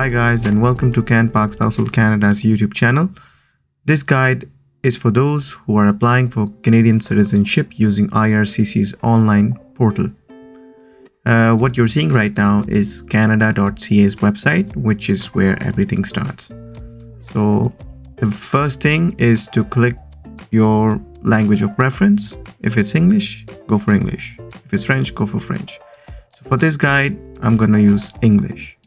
Hi guys, and welcome to Can Park Spousal Canada's YouTube channel. This guide is for those who are applying for Canadian citizenship using IRCC's online portal. What you're seeing right now is canada.ca's website, which is where everything starts. So the first thing is to click your language of preference. If it's English, go for English. If it's French, go for French. So for this guide, I'm gonna use English.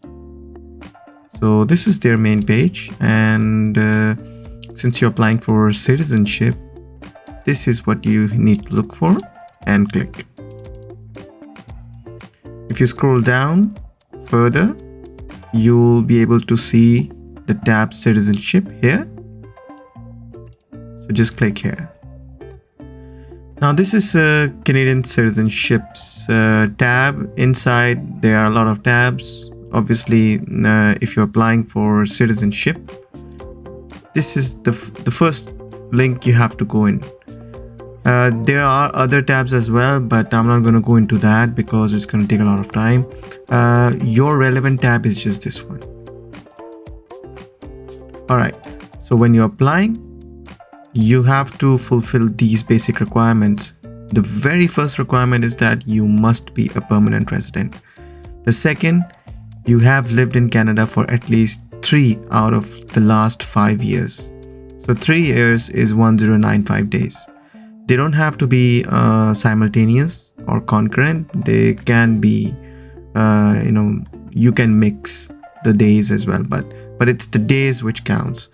So this is their main page, and since you're applying for citizenship, this is what you need to look for and click. If you scroll down further, you'll be able to see the tab citizenship here. So just click here. Now this is Canadian citizenship's tab. Inside there are a lot of tabs. Obviously, if you're applying for citizenship, this is the first link you have to go in. There are other tabs as well, but I'm not going to go into that because it's going to take a lot of time. Your relevant tab is just this one. Alright, so when you're applying, you have to fulfill these basic requirements. The very first requirement is that you must be a permanent resident. The second, you have lived in Canada for at least 3 out of the last 5 years. So 3 years is 1095 days. They don't have to be simultaneous or concurrent. They can be, you can mix the days as well, but it's the days which counts.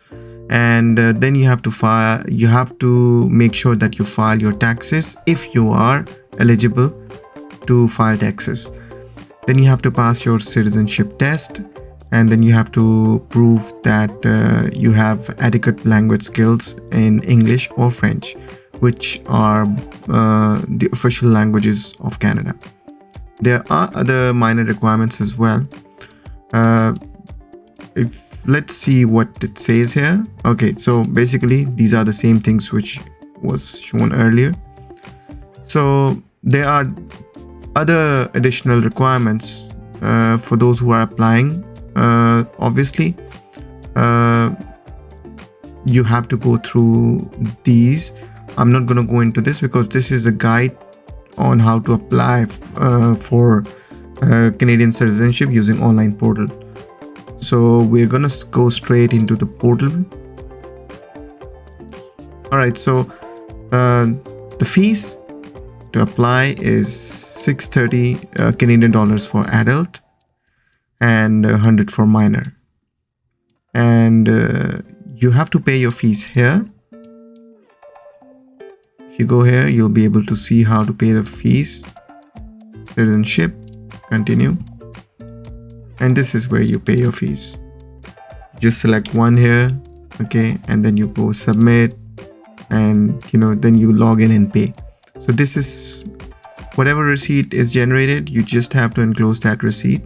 And then you have to make sure that you file your taxes if you are eligible to file taxes. Then you have to pass your citizenship test, and then you have to prove that you have adequate language skills in English or French, which are the official languages of Canada. There are other minor requirements as well. Let's see what it says here. Okay, so basically these are the same things which was shown earlier. So there are other additional requirements for those who are applying. Obviously, you have to go through these. I'm not going to go into this because this is a guide on how to apply for Canadian citizenship using online portal. So we're going to go straight into the portal. Alright, so the fees to apply is $630 Canadian dollars for adult and 100 for minor. And you have to pay your fees here. If you go here, you'll be able to see how to pay the fees. Citizenship, continue. And this is where you pay your fees. Just select one here, okay, and then you go submit, and then you log in and pay. So this is whatever receipt is generated, you just have to enclose that receipt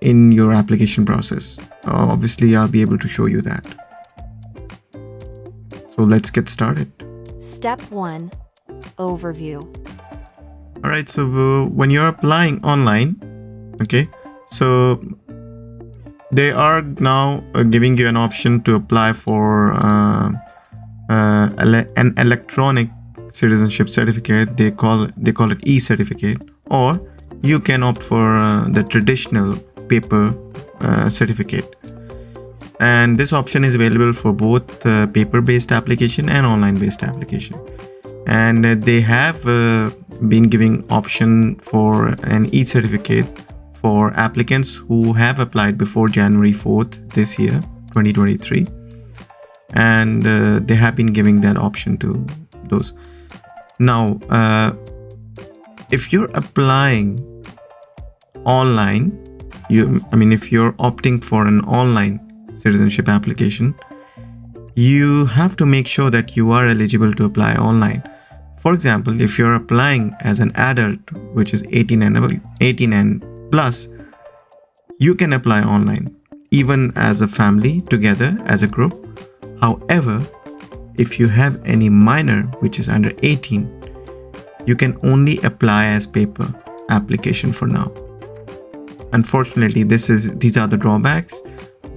in your application process. Obviously, I'll be able to show you that. So let's get started. Step 1. Overview. Alright, so when you're applying online, okay, so they are now giving you an option to apply for an electronic citizenship certificate. They call it e-certificate, or you can opt for the traditional paper certificate. And this option is available for both paper-based application and online-based application. And they have been giving option for an e-certificate for applicants who have applied before January 4th this year, 2023. And they have been giving that option to those. Now, if you're applying online, if you're opting for an online citizenship application, you have to make sure that you are eligible to apply online. For example, if you're applying as an adult, which is 18 and plus, you can apply online, even as a family together as a group. However, if you have any minor which is under 18, you can only apply as paper application for now. Unfortunately, these are the drawbacks,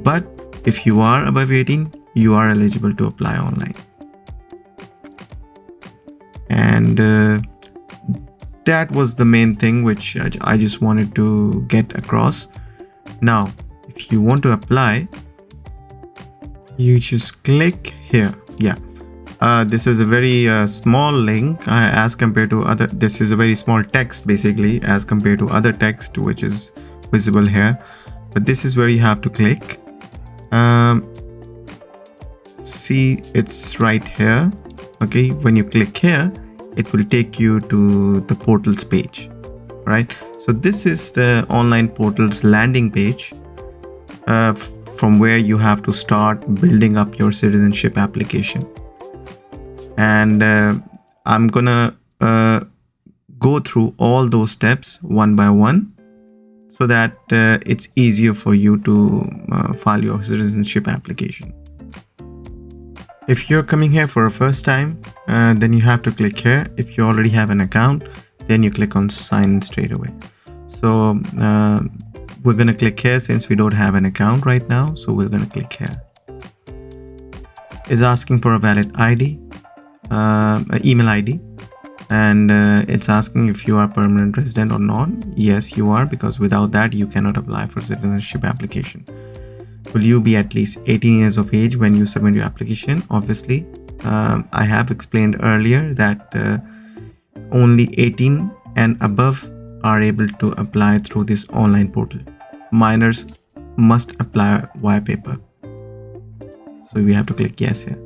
but if you are above 18, you are eligible to apply online. And that was the main thing which I just wanted to get across. Now, if you want to apply, you just click here. Yeah. This is a very small link as compared to other. This is a very small text basically as compared to other text which is visible here. But this is where you have to click. See, it's right here. Okay, when you click here, it will take you to the portal's page. Right. So this is the online portal's landing page. From where you have to start building up your citizenship application. And I'm gonna go through all those steps one by one so that it's easier for you to file your citizenship application. If you're coming here for a first time, then you have to click here. If you already have an account, then you click on sign in straight away. So we're going to click here since we don't have an account right now. So we're going to click here. It's asking for a valid ID, email ID. And it's asking if you are permanent resident or not. Yes, you are, because without that, you cannot apply for citizenship application. Will you be at least 18 years of age when you submit your application? Obviously, I have explained earlier that only 18 and above are able to apply through this online portal. Minors must apply via paper. So we have to click yes here.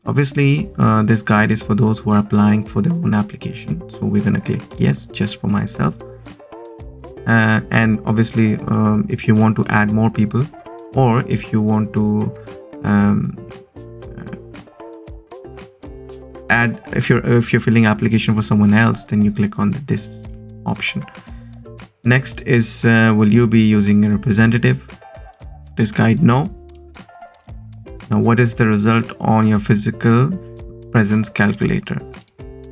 Obviously, this guide is for those who are applying for their own application. So we're going to click yes just for myself. And obviously, if you want to add more people, or if you want to if you're filling application for someone else, then you click on this option. Next is will you be using a representative? This guide, no. Now, what is the result on your physical presence calculator?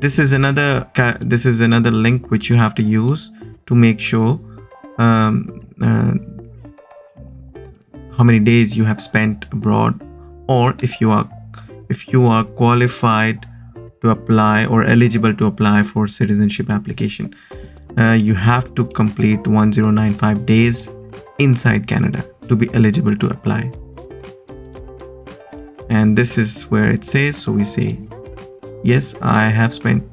This is another link which you have to use to make sure how many days you have spent abroad, or if you are qualified to apply or eligible to apply for citizenship application. You have to complete 1095 days inside Canada to be eligible to apply. And this is where it says, so we say, yes, I have spent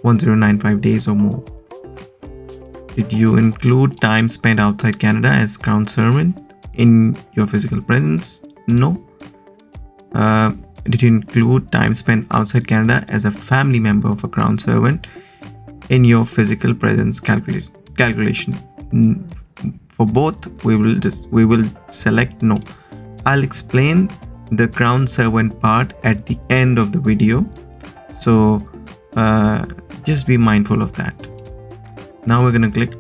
1095 days or more. Did you include time spent outside Canada as Crown servant in your physical presence? No. Did you include time spent outside Canada as a family member of a Crown servant in your physical presence calculation? For both, we will select no. I'll explain the Crown servant part at the end of the video, so just be mindful of that. Now we're going to click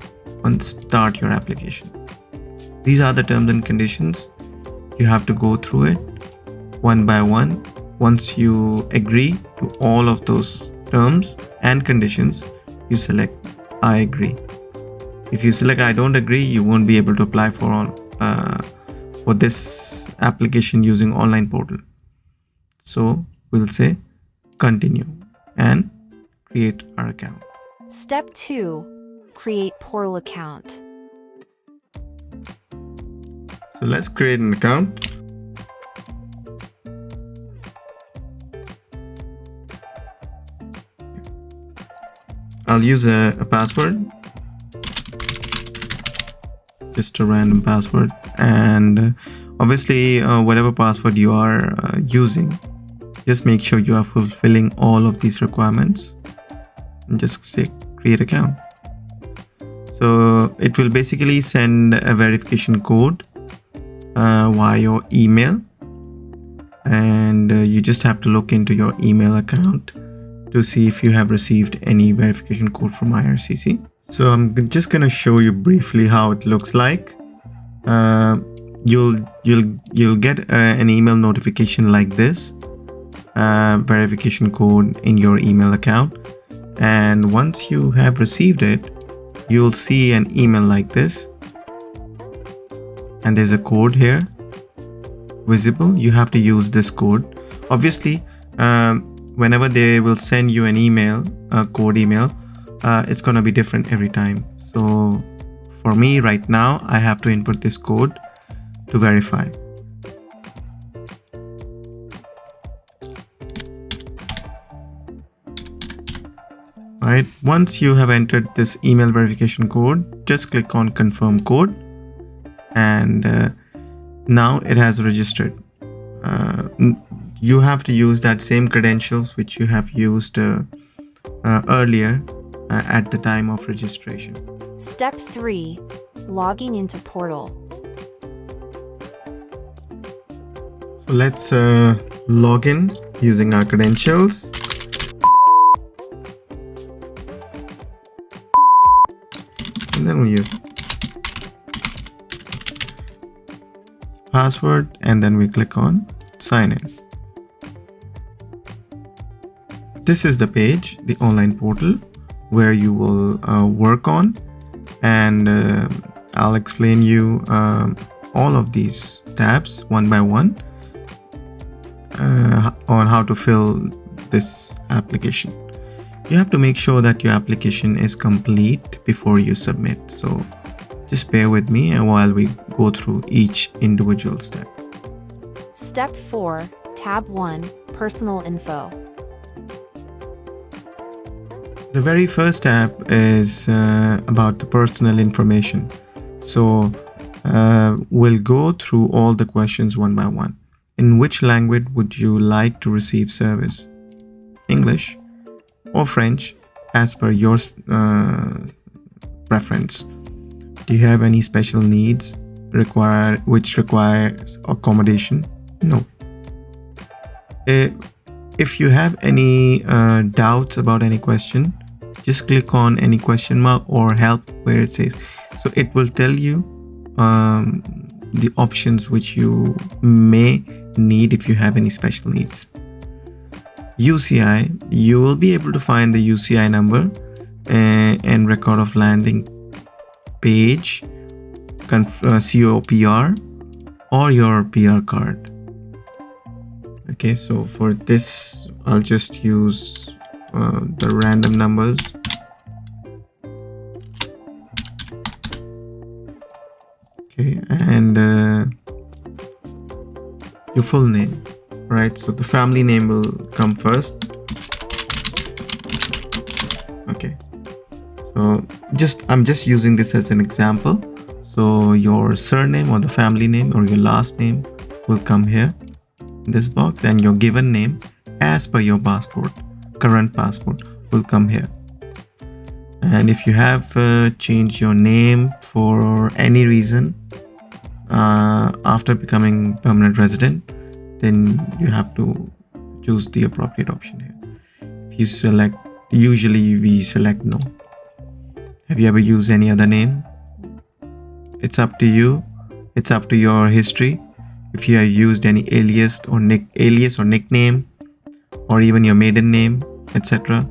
on start your application. These are the terms and conditions. You have to go through it one by one. Once you agree to all of those terms and conditions, you select I agree. If you select I don't agree, you won't be able to apply for this application using online portal. So we'll say continue and create our account. Step 2. Create portal account. So let's create an account. I'll use a password, just a random password, and obviously whatever password you are using, just make sure you are fulfilling all of these requirements and just say create account. So it will basically send a verification code via your email, and you just have to look into your email account to see if you have received any verification code from IRCC. So I'm just going to show you briefly how it looks like. You'll get an email notification like this, verification code in your email account, and once you have received it, you'll see an email like this, and there's a code here visible. You have to use this code. Obviously, whenever they will send you an email, a code email, it's gonna be different every time. So for me right now, I have to input this code to verify. Right, once you have entered this email verification code, just click on confirm code, and now it has registered. You have to use that same credentials which you have used earlier at the time of registration. Step 3. Logging into portal. So let's log in using our credentials. And then we'll use password, and then we click on sign in. This is the page, the online portal, where you will work on, and I'll explain you all of these tabs one by one on how to fill this application. You have to make sure that your application is complete before you submit. So just bear with me while we go through each individual step. Step 4. Tab 1. Personal info. The very first tab is about the personal information. So we'll go through all the questions one by one. In which language would you like to receive service? English or French, as per your preference. Do you have any special needs which requires accommodation? No. If you have any doubts about any question, just click on any question mark or help where it says. So it will tell you the options which you may need if you have any special needs. UCI, you will be able to find the UCI number and record of landing page, COPR, or your PR card. Okay, so for this, I'll just use the random numbers. Okay, and your full name. Right, so the family name will come first. Okay, so I'm just using this as an example. So your surname or the family name or your last name will come here in this box, and your given name as per your passport, current passport, will come here. And if you have changed your name for any reason after becoming permanent resident, then you have to choose the appropriate option here. If you select, usually we select no. Have you ever used any other name? It's up to you. It's up to your history. If you have used any alias or nickname, or even your maiden name, etc.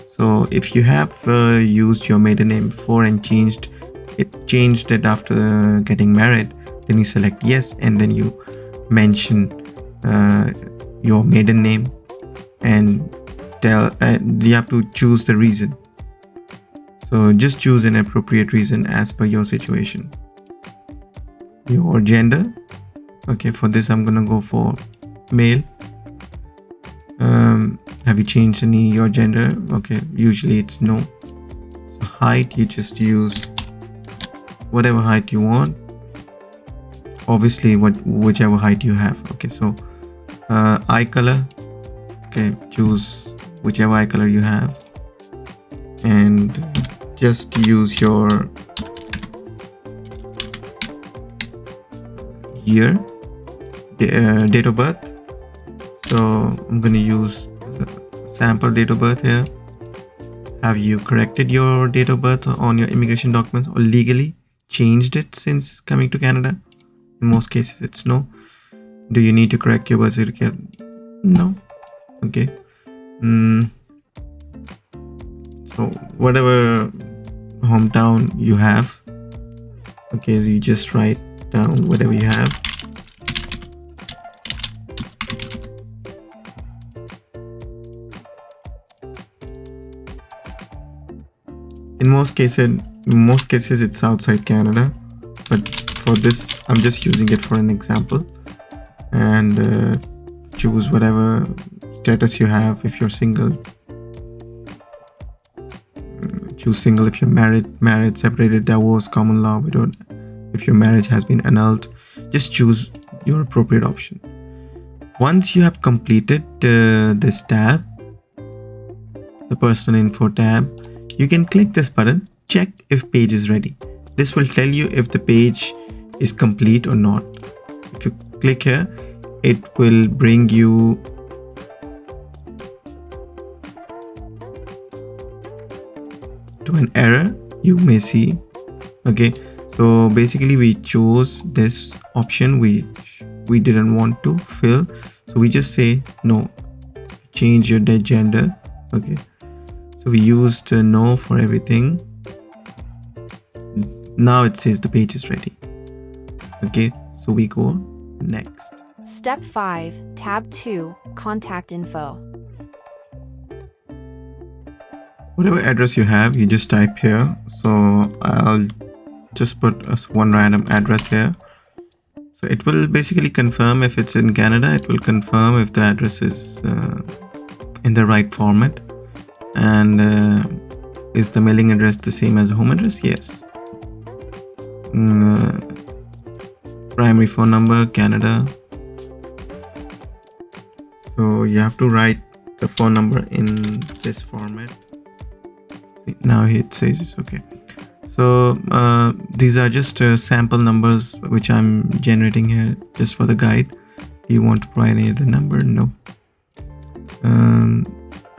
So if you have used your maiden name before and changed it after getting married, then you select yes, and then you mention your maiden name, and you have to choose the reason. So just choose an appropriate reason as per your situation. Your gender, okay, for this I'm gonna go for male. Have you changed your gender? Okay, usually it's no. So height, you just use whatever height you want, obviously whichever height you have. Okay, so eye color, okay, choose whichever eye color you have, and just use your year, date of birth. So I'm going to use sample date of birth here. Have you corrected your date of birth on your immigration documents or legally changed it since coming to Canada? In most cases it's no. Do you need to correct your birth certificate? No. Okay. So whatever hometown you have. Okay, so you just write down whatever you have. In most cases it's outside Canada, but for this I'm just using it for an example. And choose whatever status you have. If you're single, choose single. If you're married, separated, divorced, common law, widowed. If your marriage has been annulled, just choose your appropriate option. Once you have completed this tab, the personal info tab, you can click this button, check if page is ready. This will tell you if the page is complete or not. If you click here, it will bring you to an error you may see. Okay, so basically we chose this option which we didn't want to fill, so we just say no. Change your gender. Okay, so we used no for everything. Now it says the page is ready. Okay, so we go next. Step 5, Tab 2, Contact Info. Whatever address you have, you just type here. So I'll just put one random address here. So it will basically confirm if it's in Canada. It will confirm if the address is in the right format. And is the mailing address the same as the home address? Yes. Primary phone number, Canada. So you have to write the phone number in this format. Now it says it's okay. So these are just sample numbers which I'm generating here just for the guide. Do you want to provide any other number? No.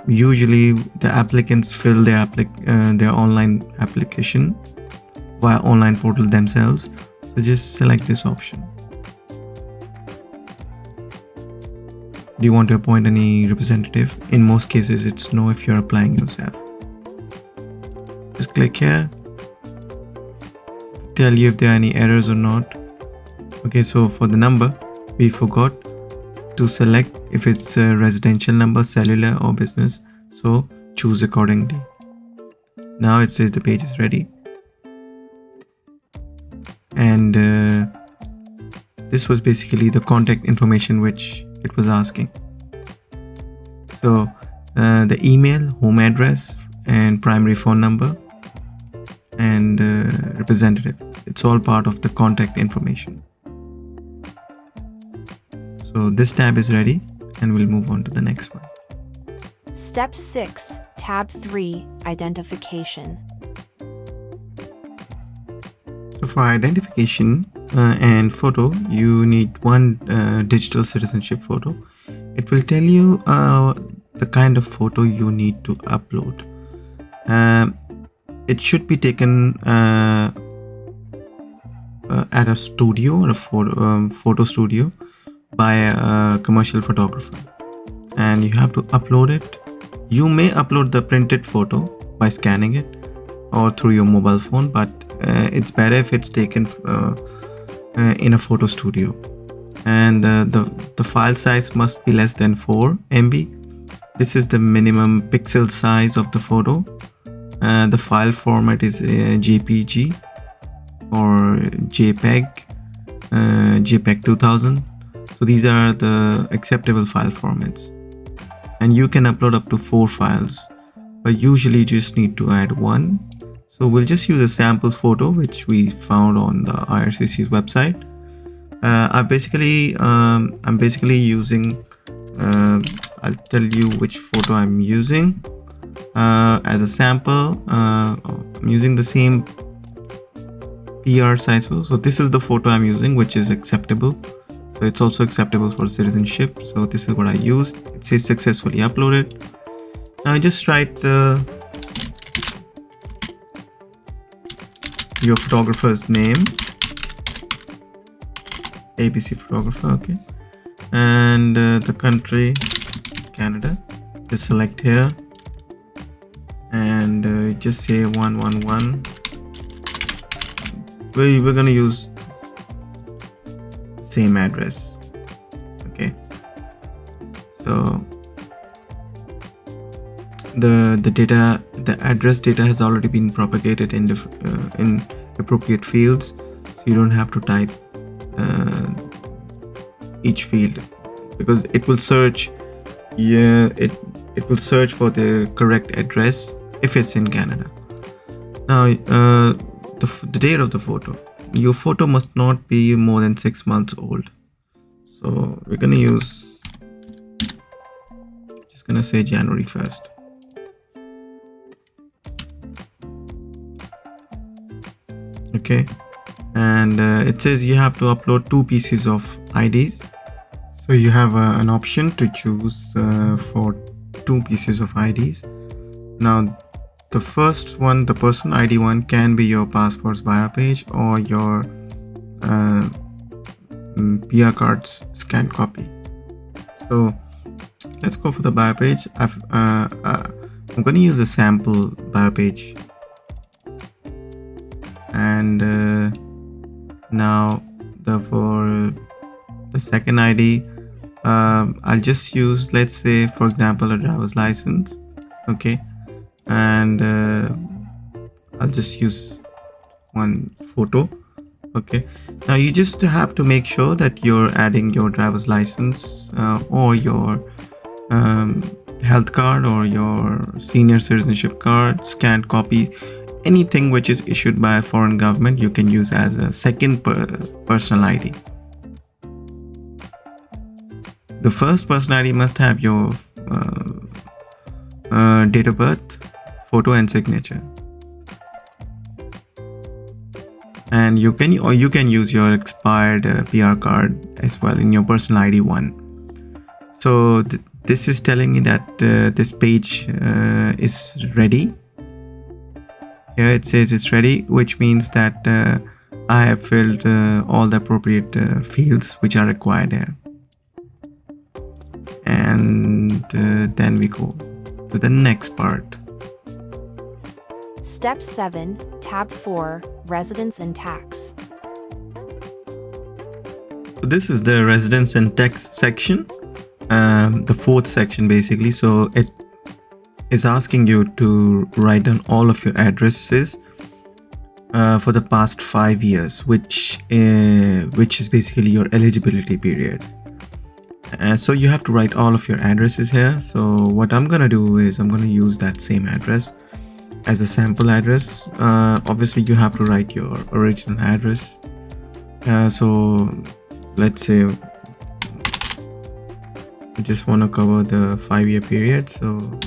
Usually the applicants fill their online application via online portal themselves. So just select this option. Do you want to appoint any representative? In most cases it's no if you're applying yourself. Just click here. Tell you if there are any errors or not. Okay, so for the number, we forgot to select if it's a residential number, cellular or business. So choose accordingly. Now it says the page is ready. And this was basically the contact information which it was asking. So the email, home address and primary phone number and representative, it's all part of the contact information. So this tab is ready and we'll move on to the next one. Step 6, Tab 3, Identification. So for identification and photo, you need one digital citizenship photo. It will tell you the kind of photo you need to upload. It should be taken at a studio or a photo studio by a commercial photographer, and you have to upload it. You may upload the printed photo by scanning it or through your mobile phone, but it's better if it's taken in a photo studio. And the file size must be less than 4 MB. This is the minimum pixel size of the photo. The file format is JPG or JPEG, JPEG 2000. So these are the acceptable file formats, and you can upload up to 4 files, but usually you just need to add 1. So we'll just use a sample photo which we found on the IRCC's website. I'm basically using, I'll tell you which photo I'm using as a sample. I'm using the same PR size photo. So this is the photo I'm using, which is acceptable. So it's also acceptable for citizenship. So this is what I used. It says successfully uploaded. Now just write your photographer's name, ABC photographer, okay, and the country, Canada. Just select here and just say 111. We're gonna use same address. Okay, so the address data has already been propagated in appropriate fields, so you don't have to type each field, because it will search. It will search for the correct address if it's in Canada. Now, the date of the photo. Your photo must not be more than 6 months old. So we're gonna use, just gonna say January 1st. Okay, and it says you have to upload 2 pieces of IDs. So you have an option to choose for 2 pieces of IDs. Now, the first one, the person ID one, can be your passport's bio page or your PR card's scanned copy. So let's go for the bio page. I'm going to use a sample bio page. And now for the second ID, I'll just use, let's say, for example, a driver's license. Okay, and I'll just use one photo. Okay, now you just have to make sure that you're adding your driver's license or your health card or your senior citizenship card, scanned copy. Anything which is issued by a foreign government you can use as a second personal ID. The first personal ID must have your date of birth, photo and signature. And you can use your expired PR card as well in your personal ID one. So this is telling me that this page is ready. Here it says it's ready, which means that I have filled all the appropriate fields which are required here. And then we go to the next part. Step 7, Tab 4, Residence and Tax. So this is the residence and tax section, the fourth section basically. So it is asking you to write down all of your addresses for the past 5 years, which is basically your eligibility period. So you have to write all of your addresses here. So what I'm gonna do is I'm gonna use that same address as a sample address. Obviously you have to write your original address. So let's say I just want to cover the 5-year period. So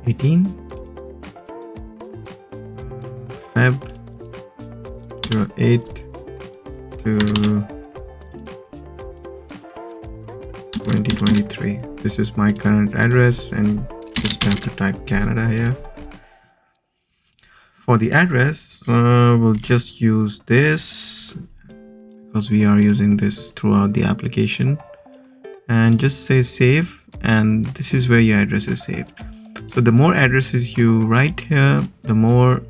18 Feb 08 to 2023. This is my current address, and just have to type Canada here. For the address, we'll just use this because we are using this throughout the application, and just say save, and this is where your address is saved. So the more addresses you write here, the more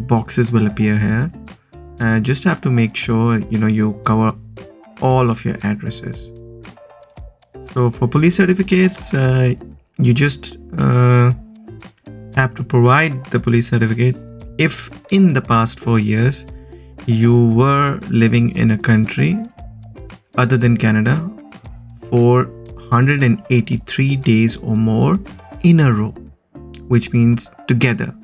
boxes will appear here. Just have to make sure you cover all of your addresses. So for police certificates, you just have to provide the police certificate if in the past 4 years you were living in a country other than Canada for 183 days or more in a row, which means together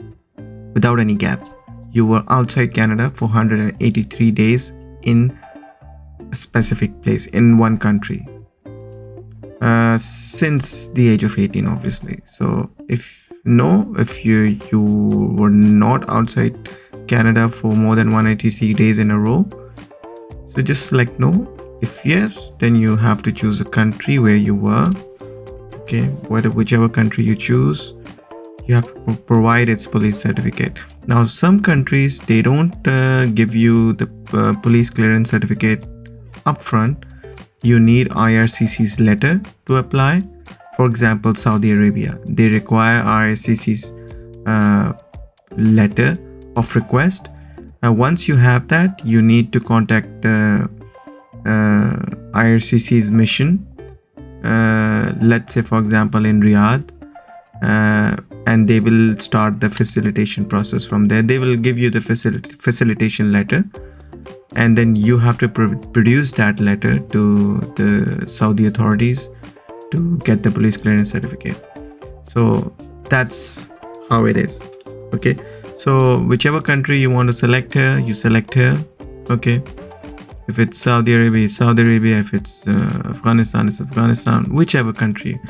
without any gap. You were outside Canada for 183 days in a specific place in one country since the age of 18, obviously. So if you were not outside Canada for more than 183 days in a row, so just select no. If yes, then you have to choose a country where you were. Okay, whichever country you choose, you have to provide its police certificate. Now some countries, they don't give you the police clearance certificate upfront. You need IRCC's letter to apply. For example, Saudi Arabia, they require IRCC's letter of request. Once you have that, you need to contact IRCC's mission, let's say for example in Riyadh, and they will start the facilitation process from there. They will give you the facilitation letter, and then you have to produce that letter to the Saudi authorities to get the police clearance certificate. So that's how it is. Okay, so whichever country you want to select here, you select here. Okay, if it's Saudi Arabia, it's Saudi Arabia. If it's Afghanistan, it's Afghanistan. Whichever country.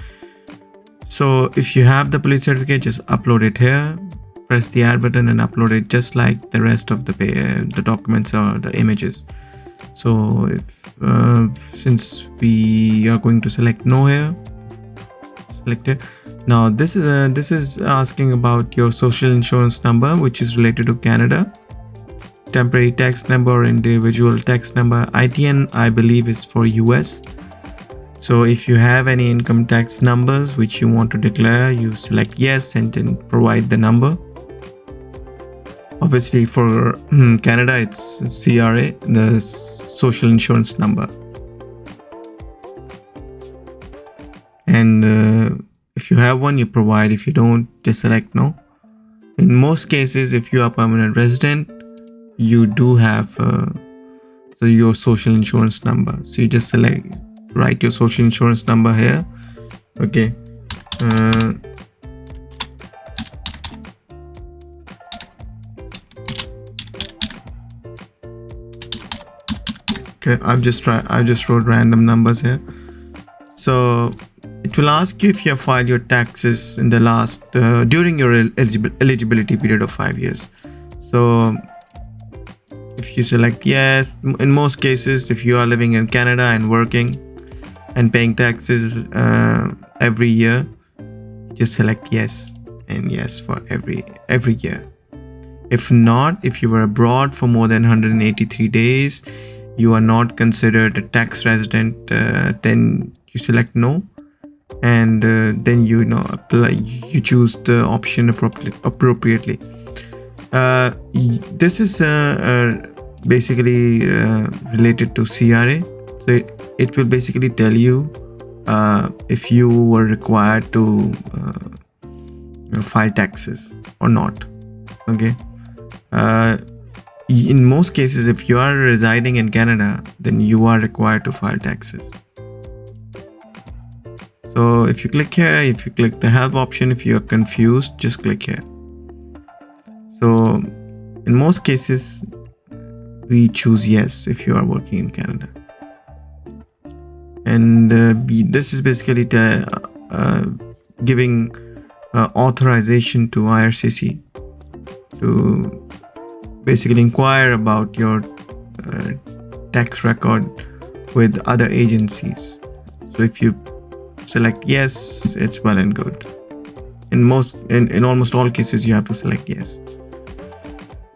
So if you have the police certificate, just upload it here. Press the add button and upload it, just like the rest of the documents or the images. So if since we are going to select no here, select it. Now this is asking about your social insurance number, which is related to Canada. Temporary tax number or individual tax number. ITN, I believe, is for US. So if you have any income tax numbers which you want to declare, you select yes and then provide the number. Obviously for Canada, it's CRA, the social insurance number. And if you have one, you provide. If you don't, just select no. In most cases, if you are permanent resident, you do have so your social insurance number. So you just write your social insurance number here. Okay. Okay, I just wrote random numbers here. So it will ask you if you have filed your taxes in the last during your eligibility period of 5 years. So if you select yes, in most cases, if you are living in Canada and working and paying taxes every year, just select yes and yes for every year. If not, if you were abroad for more than 183 days, you are not considered a tax resident, then you select no, and then you choose the option appropriately. This is basically related to CRA. So it will basically tell you if you were required to file taxes or not. Okay. In most cases, if you are residing in Canada, then you are required to file taxes. So if you click here, if you click the help option, if you are confused, just click here. So in most cases, we choose yes if you are working in Canada. And this is basically giving authorization to IRCC to basically inquire about your tax record with other agencies. So if you select yes, it's well and good. In almost all cases, you have to select yes.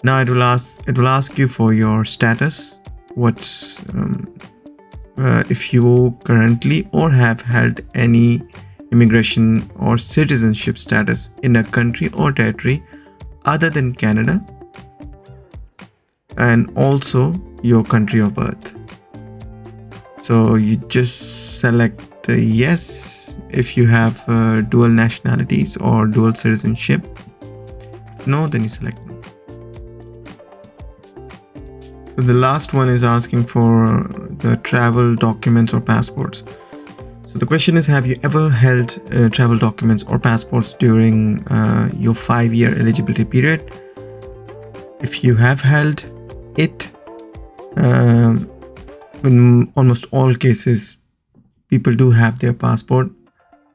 Now it will ask you for your status. What's if you currently or have held any immigration or citizenship status in a country or territory other than Canada, and also your country of birth. So you just select yes if you have dual nationalities or dual citizenship. If no, then you select no. So the last one is asking for the travel documents or passports. So the question is, have you ever held travel documents or passports during your 5-year eligibility period? If you have held it, in almost all cases, people do have their passport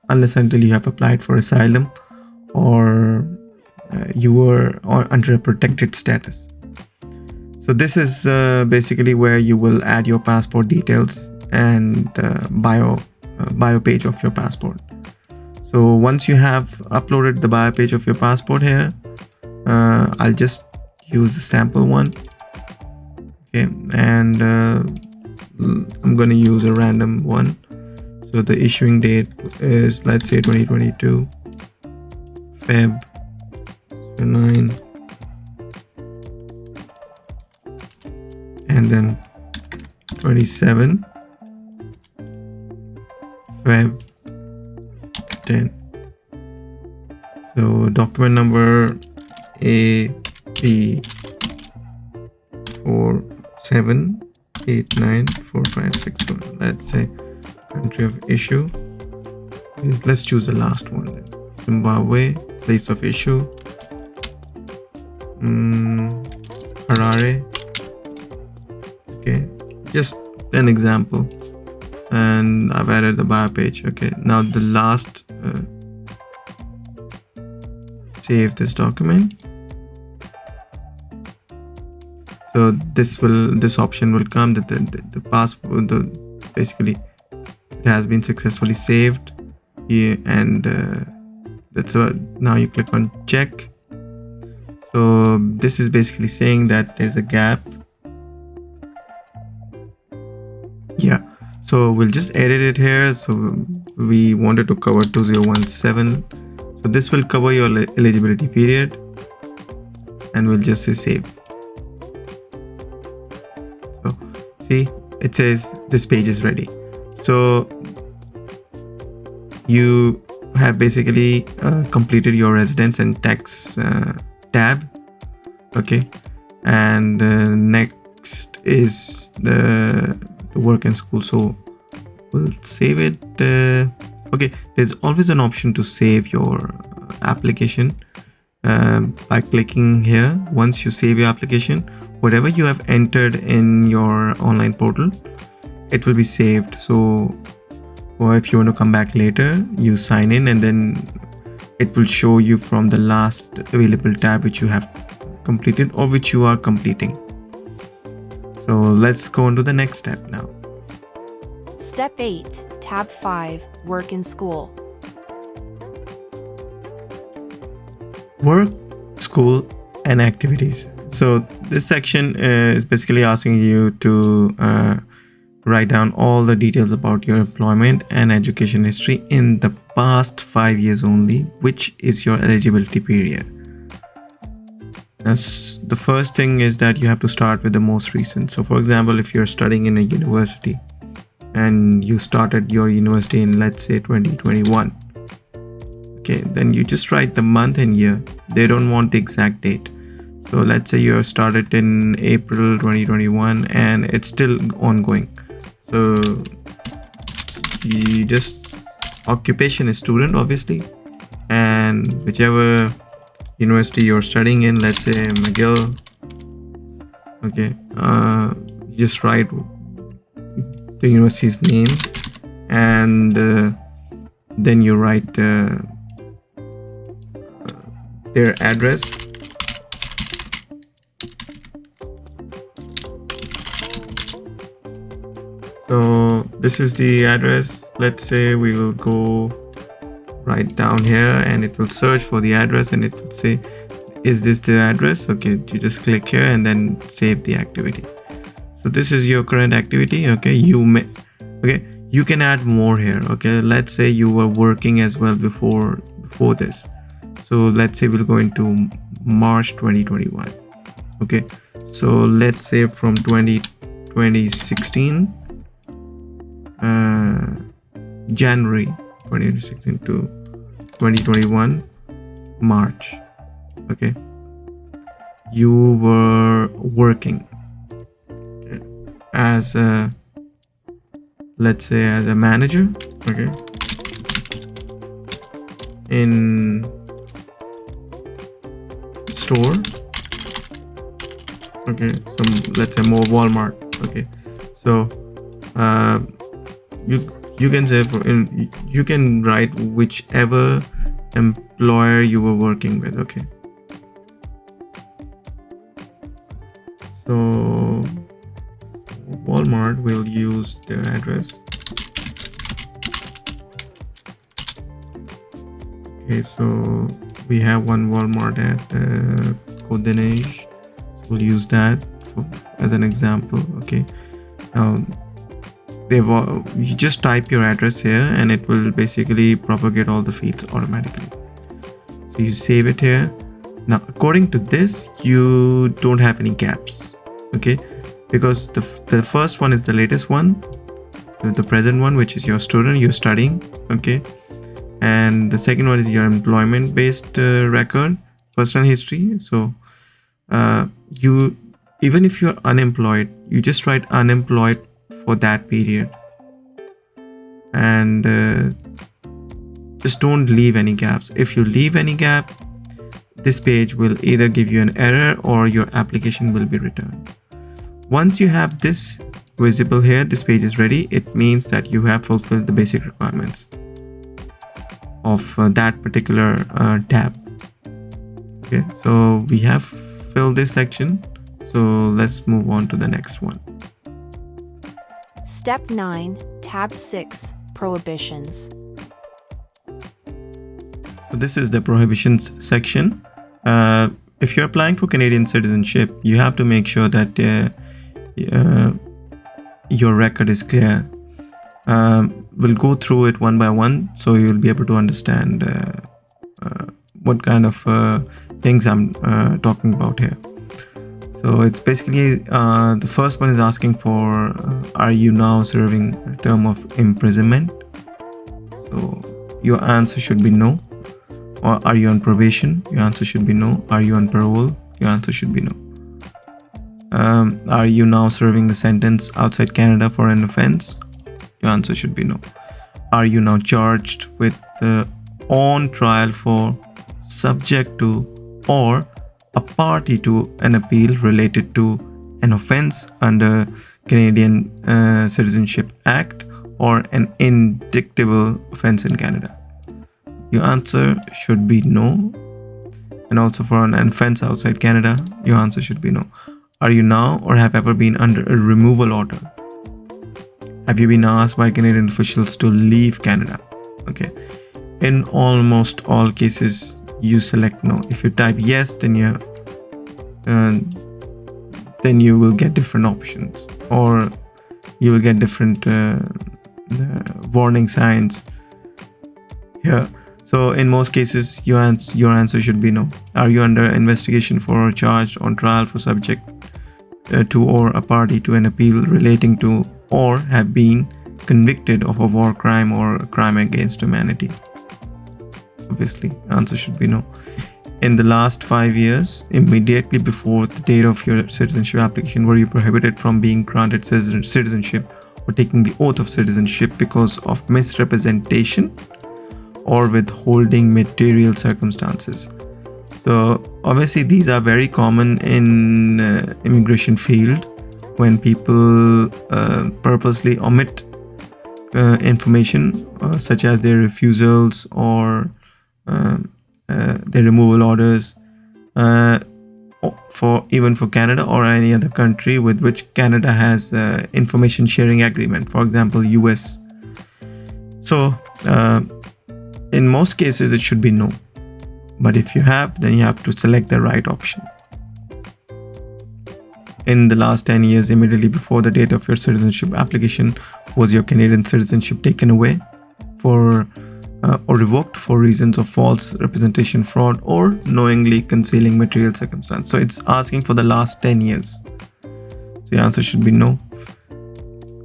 unless until you have applied for asylum or you were under a protected status. So this is basically where you will add your passport details and the bio page of your passport. So once you have uploaded the bio page of your passport here, I'll just use a sample one. Okay, and I'm going to use a random one. So the issuing date is, let's say, 2022 Feb 9, and then 27 Feb 10. So document number AP 47894561. Let's say country of issue is, let's choose the last one then, Zimbabwe. Place of issue, Harare. Okay, just an example, and I've added the bio page. Okay, now the last, save this document. So this option will come that the passport, basically it has been successfully saved here, and that's what. Now you click on check. So this is basically saying that there's a gap. Yeah, so we'll just edit it here. So we wanted to cover 2017, so this will cover your eligibility period, and we'll just say save. So see, it says this page is ready. So you have basically completed your residence and tax tab. Okay, and next is the work and school. So we'll save it. Okay, there's always an option to save your application by clicking here. Once you save your application, whatever you have entered in your online portal, it will be saved. So, or if you want to come back later, you sign in, and then it will show you from the last available tab which you have completed or which you are completing. So let's go on to the next step now. Step 8, Tab 5, Work and School. Work, school, and activities. So this section is basically asking you to write down all the details about your employment and education history in the past 5 years only, which is your eligibility period. Now, the first thing is that you have to start with the most recent. So for example, if you're studying in a university and you started your university in, let's say, 2021, okay, then you just write the month and year. They don't want the exact date. So let's say you started in April 2021 and it's still ongoing. So you just, occupation is student, obviously, and whichever university you're studying in, let's say McGill, okay, just write the university's name, and then you write their address. So this is the address. Let's say we will go right down here and it will search for the address and it will say, is this the address? Okay, you just click here and then save the activity. So this is your current activity. Okay, you can add more here. Okay, let's say you were working as well before this. So let's say we'll go into March 2021. Okay, so let's say from 2016 January 2016 to 2021 March. Okay, you were working as a, let's say, as a manager, okay, in store, okay, some, let's say more Walmart. Okay, so you can say you can write whichever employer you were working with. Okay, so Walmart will use their address. Okay, so we have one Walmart at Codenej, so we'll use that as an example. Okay, now You just type your address here and it will basically propagate all the fields automatically. So you save it here. Now according to this, you don't have any gaps, okay, because the first one is the latest one, the present one, which is your student, you're studying, okay, and the second one is your employment based record, personal history. So you, even if you're unemployed, you just write unemployed for that period, and just don't leave any gaps. If you leave any gap, this page will either give you an error or your application will be returned. Once you have this visible here, this page is ready. It means that you have fulfilled the basic requirements of that particular tab. Okay, so we have filled this section. So let's move on to the next one. Step 9, Tab 6, Prohibitions. So this is the prohibitions section. If you're applying for Canadian citizenship, you have to make sure that your record is clear. We'll go through it one by one, so you'll be able to understand what kind of things I'm talking about here. So it's basically the first one is asking for are you now serving a term of imprisonment? So your answer should be no. Or are you on probation? Your answer should be no. Are you on parole? Your answer should be no. Are you now serving a sentence outside Canada for an offense? Your answer should be no. Are you now charged with on trial for, subject to, or a party to an appeal related to an offense under Canadian Citizenship Act or an indictable offense in Canada? Your answer should be no. And also for an offense outside Canada, your answer should be no. Are you now or have ever been under a removal order? Have you been asked by Canadian officials to leave Canada? Okay. In almost all cases, you select no. If you type yes, then you will get different options, or you will get different warning signs here. So in most cases, your answer should be no. Are you under investigation for or charged on trial for, subject to, or a party to an appeal relating to, or have been convicted of a war crime or a crime against humanity? Obviously, answer should be no. In the last 5 years, immediately before the date of your citizenship application, were you prohibited from being granted citizenship or taking the oath of citizenship because of misrepresentation or withholding material circumstances? So obviously these are very common in immigration field, when people purposely omit information such as their refusals or their removal orders for Canada or any other country with which Canada has information sharing agreement, for example US. So in most cases it should be no, but if you have, then you have to select the right option. In the last 10 years, immediately before the date of your citizenship application, was your Canadian citizenship taken away for or revoked for reasons of false representation, fraud, or knowingly concealing material circumstance? So it's asking for the last 10 years. So the answer should be no.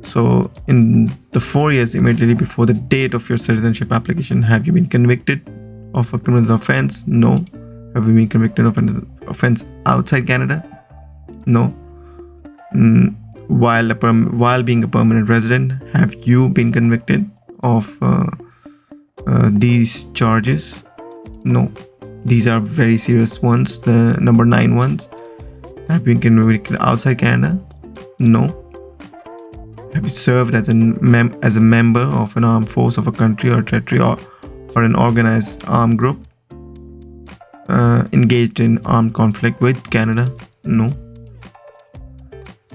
So in the 4 years immediately before the date of your citizenship application, have you been convicted of a criminal offense? No. Have you been convicted of an offense outside Canada? No. While being a permanent resident, have you been convicted of these charges? No. These are very serious ones, the number 9 ones. Have you been convicted outside Canada? No. Have you served as a member of an armed force of a country or territory, or an organized armed group engaged in armed conflict with Canada? No.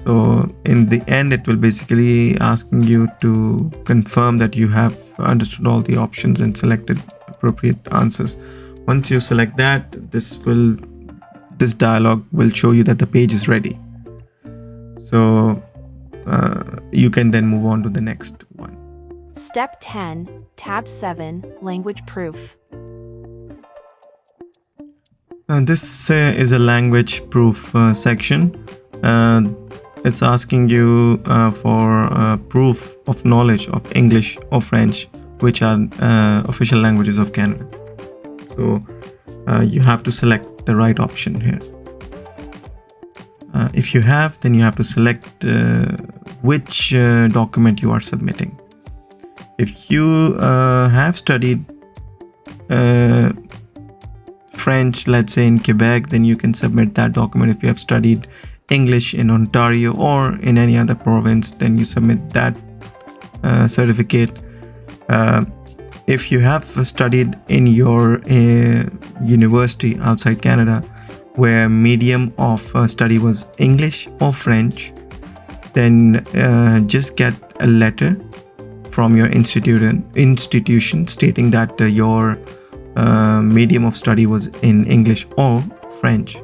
So in the end, it will basically asking you to confirm that you have understood all the options and selected appropriate answers. Once you select that, this dialog will show you that the page is ready. So you can then move on to the next one. Step 10, Tab 7, Language Proof. This is a language proof section. It's asking you for proof of knowledge of English or French, which are official languages of Canada. So you have to select the right option here. If you have, then you have to select which document you are submitting. If you have studied French, let's say in Quebec, then you can submit that document. If you have studied English in Ontario or in any other province, then you submit that certificate. If you have studied in your university outside Canada where medium of study was English or French, then just get a letter from your institution stating that your medium of study was in English or French.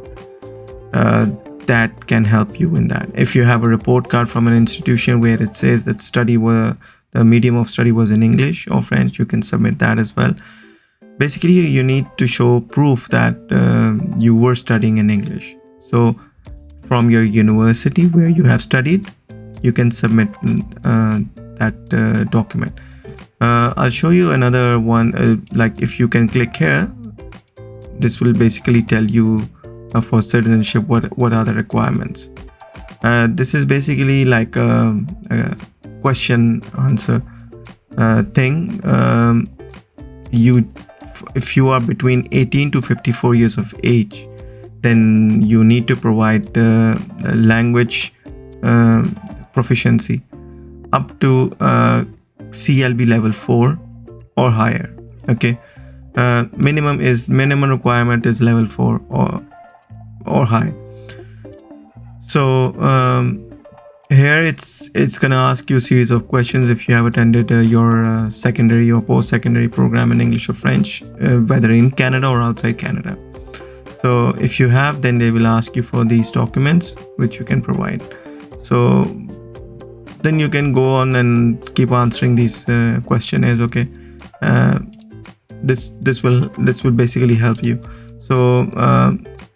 That can help you in that. If you have a report card from an institution where it says that the medium of study was in English or French, you can submit that as well. Basically, you need to show proof that you were studying in English. So from your university where you have studied, you can submit that document. I'll show you another one. Like if you can click here, this will basically tell you for citizenship what are the requirements. This is basically like a question answer thing. If you are between 18 to 54 years of age, then you need to provide language proficiency up to CLB level 4 or higher. Okay, minimum requirement is level 4 or high. So here it's gonna ask you a series of questions if you have attended your secondary or post-secondary program in English or French, whether in Canada or outside Canada. So if you have, then they will ask you for these documents which you can provide. So then you can go on and keep answering these questionnaires. Okay, this will basically help you. So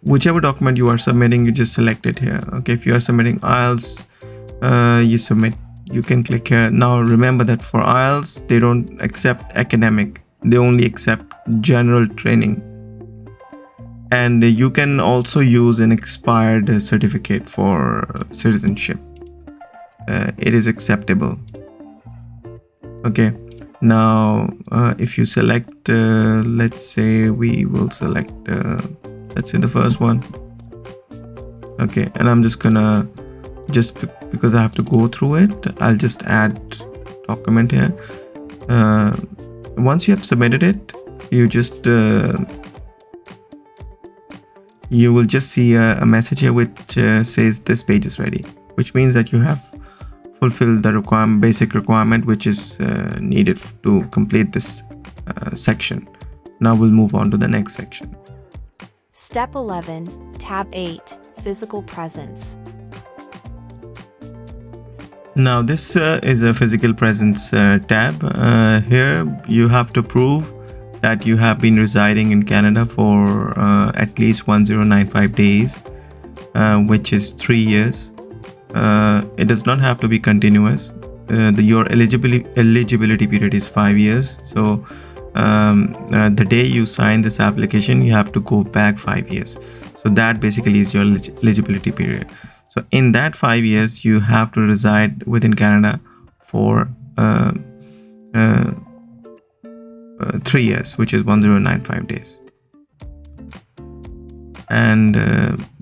whichever document you are submitting, you just select it here. Okay, if you are submitting IELTS, you can click here. Now remember that for IELTS they don't accept academic, they only accept general training, and you can also use an expired certificate for citizenship. It is acceptable. Okay, now if you select let's say we will select let's say the first one. Okay, and I'm just gonna because I have to go through it, I'll just add document here. Once you have submitted it, you will just see a message here which says this page is ready, which means that you have fulfilled the basic requirement which is needed to complete this section. Now we'll move on to the next section. Step 11, Tab 8, Physical Presence. Now this is a physical presence tab. Here you have to prove that you have been residing in Canada for at least 1095 days, which is 3 years. It does not have to be continuous. Your eligibility period is 5 years. So the day you sign this application, you have to go back 5 years. So that basically is your eligibility period. So in that 5 years, you have to reside within Canada for 3 years, which is 1095 days. And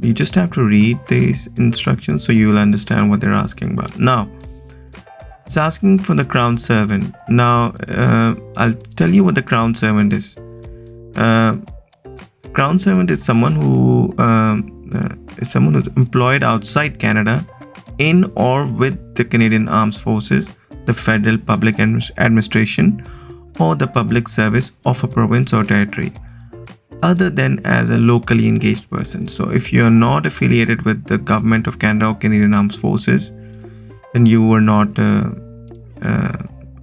you just have to read these instructions so you will understand what they're asking about. Now, it's asking for the crown servant. Now, I'll tell you what the crown servant is. Crown servant is someone who who's employed outside Canada in or with the Canadian Armed Forces, the Federal Public Administration, or the public service of a province or territory, other than as a locally engaged person. So if you're not affiliated with the Government of Canada or Canadian Armed Forces, then you were not a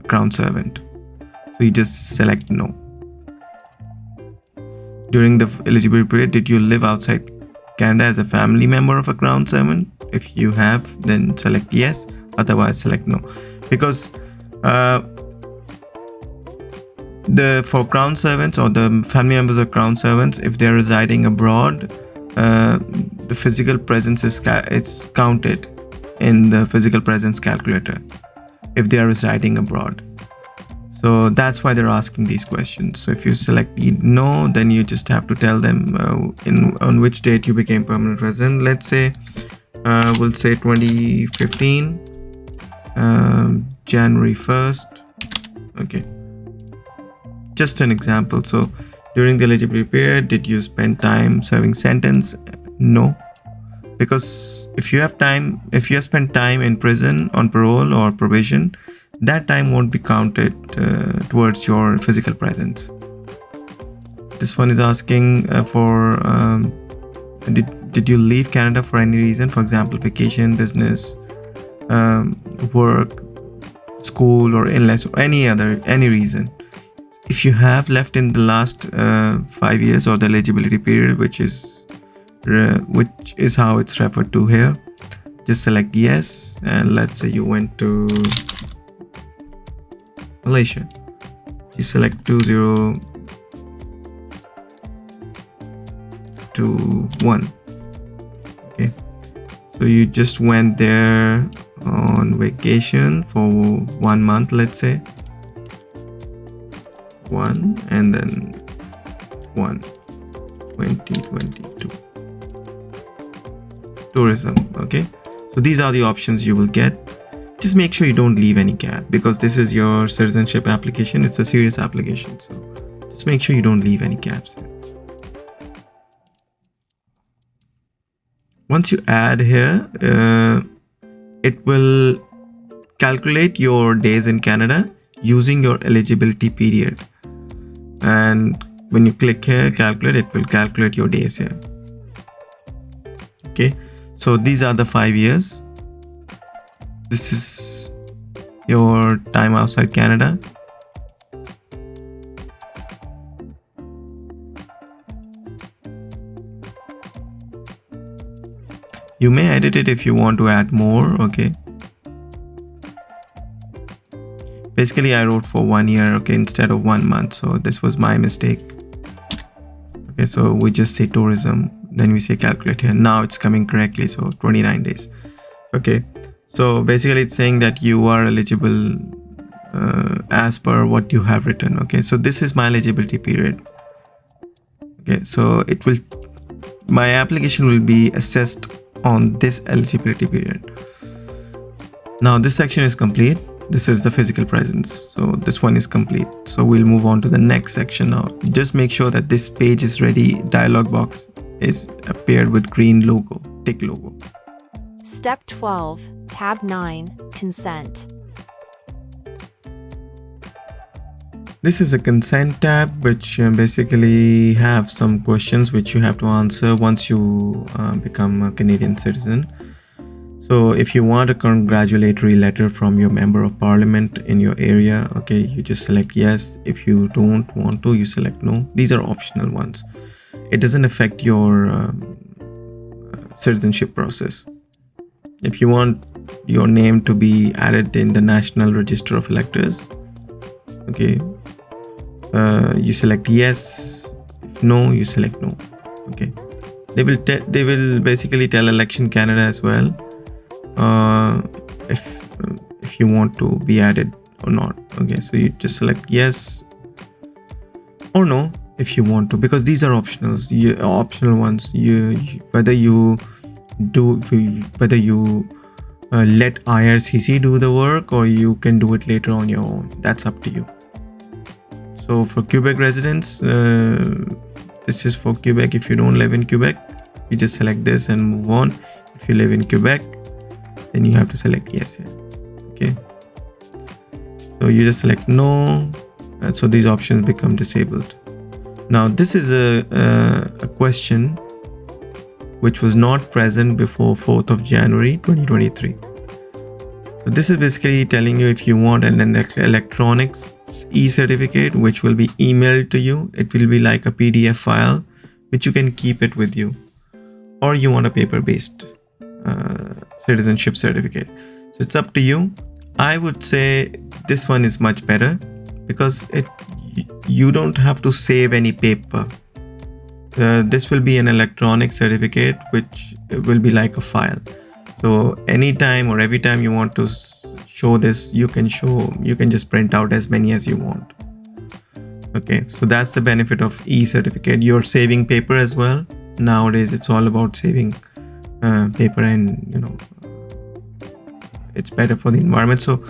crown servant. So you just select no. During the eligibility period, did you live outside Canada as a family member of a crown servant? If you have, then select yes, otherwise select no. Because for crown servants or the family members of crown servants, if they're residing abroad, the physical presence is it's counted in the physical presence calculator if they are residing abroad. So that's why they're asking these questions. So if you select no, then you just have to tell them on which date you became permanent resident. Let's say we'll say 2015 January 1st. Okay, just an example. So during the eligibility period, did you spend time serving sentence? No, because if you have spent time in prison on parole or probation, that time won't be counted towards your physical presence. This one is asking for did you leave Canada for any reason? For example, vacation, business, work, school, or illness, or any reason. If you have left in the last 5 years or the eligibility period, which is how it's referred to here, just select yes. And let's say you went to Malaysia, you select 2021. Okay, so you just went there on vacation for 1 month, let's say 1 and then 2022 tourism. Okay, so these are the options you will get. Just make sure you don't leave any gap, because this is your citizenship application. It's a serious application, so just make sure you don't leave any gaps here. Once you add here, it will calculate your days in Canada using your eligibility period, and when you click here calculate, it will calculate your days here. Okay, so these are the 5 years. This is your time outside Canada. You may edit it if you want to add more. Okay, basically I wrote for 1 year, okay, instead of 1 month, so this was my mistake. Okay, so we just say tourism, then we say calculate here. Now it's coming correctly, so 29 days. Okay, so basically it's saying that you are eligible as per what you have written. Okay, so this is my eligibility period. Okay, so my application will be assessed on this eligibility period. Now this section is complete. This is the physical presence, so this one is complete. So we'll move on to the next section now. Just make sure that this page is ready. Dialog box is appeared with green logo, tick logo. Step 12, tab 9, consent. This is a consent tab, which basically have some questions which you have to answer once you become a Canadian citizen. So if you want a congratulatory letter from your member of parliament in your area, okay, you just select yes. If you don't want to, you select no. These are optional ones. It doesn't affect your citizenship process. If you want your name to be added in the National Register of Electors, okay, you select yes. If no, you select no. Okay, they will basically tell Election Canada as well if you want to be added or not. Okay, so you just select yes or no if you want to, because these are optionals. Optional ones. Whether you let IRCC do the work or you can do it later on your own. That's up to you. So for Quebec residents, this is for Quebec. If you don't live in Quebec, you just select this and move on. If you live in Quebec, then you have to select yes here. Okay, so you just select no, and so these options become disabled. Now this is a question which was not present before 4th of January 2023. So this is basically telling you if you want an electronic e-certificate which will be emailed to you. It will be like a PDF file which you can keep it with you, or you want a paper-based citizenship certificate. So it's up to you. I would say this one is much better because you don't have to save any paper. This will be an electronic certificate which will be like a file. So anytime or every time you want to show this, you can just print out as many as you want. Okay, so that's the benefit of e-certificate. You're saving paper as well. Nowadays it's all about saving paper, and it's better for the environment. So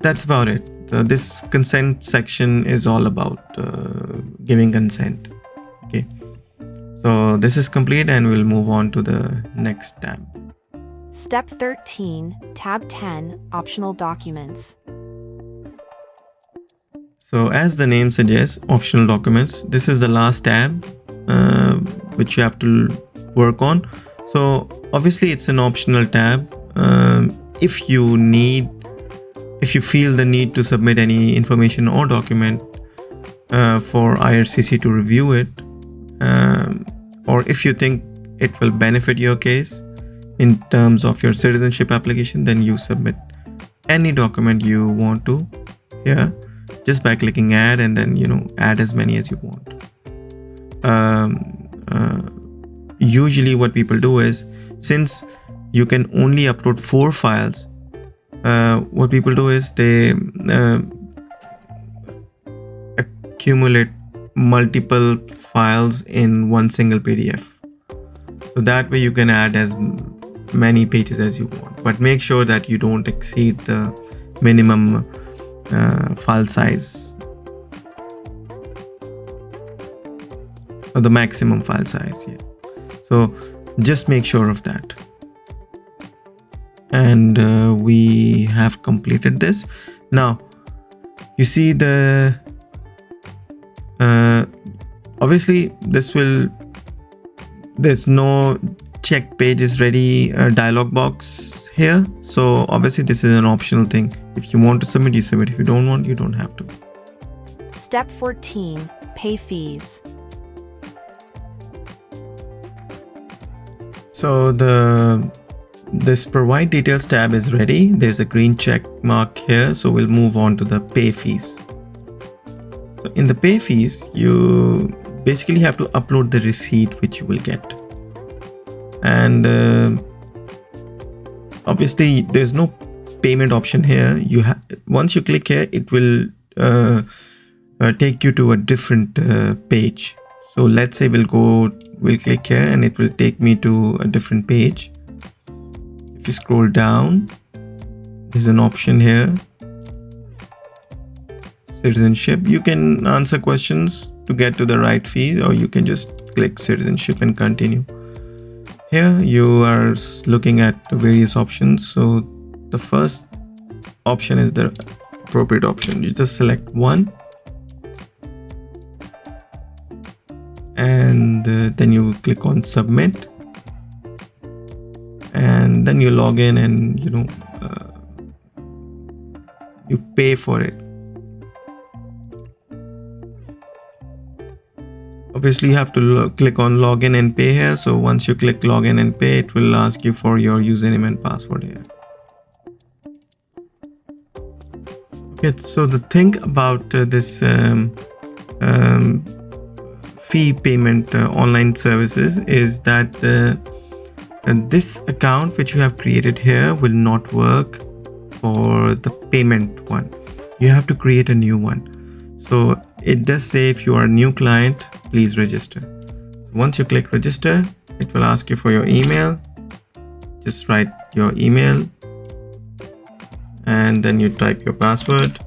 that's about it. So this consent section is all about giving consent. Okay, so this is complete and we'll move on to the next tab. Step 13, Tab 10, Optional Documents. So as the name suggests, optional documents, this is the last tab which you have to work on. So obviously it's an optional tab. If you feel the need to submit any information or document for IRCC to review it, or if you think it will benefit your case in terms of your citizenship application, then you submit any document you want to here just by clicking add, and then add as many as you want. Usually what people do is, since you can only upload 4 files, what people do is they accumulate multiple files in one single PDF. So that way you can add as many pages as you want, but make sure that you don't exceed the minimum file size or the maximum file size. Yeah, so just make sure of that. And we have completed this. Now you see the obviously there's no check page is ready dialog box here. So obviously this is an optional thing. If you want to submit, you submit. If you don't want, you don't have to. Step 14, Pay Fees. So this provide details tab is ready. There's a green check mark here. So we'll move on to the pay fees. So in the pay fees, you basically have to upload the receipt which you will get. And obviously there's no payment option here. Once you click here, it will take you to a different page. So let's say we'll click here and it will take me to a different page. If you scroll down, there's an option here, citizenship. You can answer questions to get to the right fee, or you can just click citizenship and continue. Here you are looking at various options. So the first option is the appropriate option. You just select one, and then you click on submit, and then you log in and you pay for it. Obviously you have to click on login and pay here. So once you click login and pay, it will ask you for your username and password here. Okay, so the thing about this fee payment online services is that this account which you have created here will not work for the payment one. You have to create a new one. So it does say if you are a new client, please register. So once you click register, it will ask you for your email. Just write your email and then you type your password.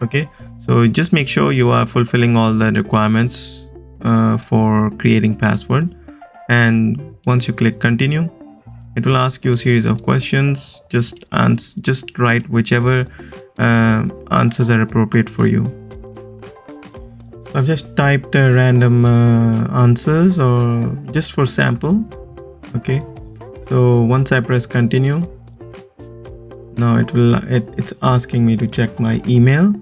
Okay, so just make sure you are fulfilling all the requirements for creating password. And once you click continue, it will ask you a series of questions. Just write whichever answers are appropriate for you. I've just typed random answers or just for sample. Okay, so once I press continue, now it's asking me to check my email.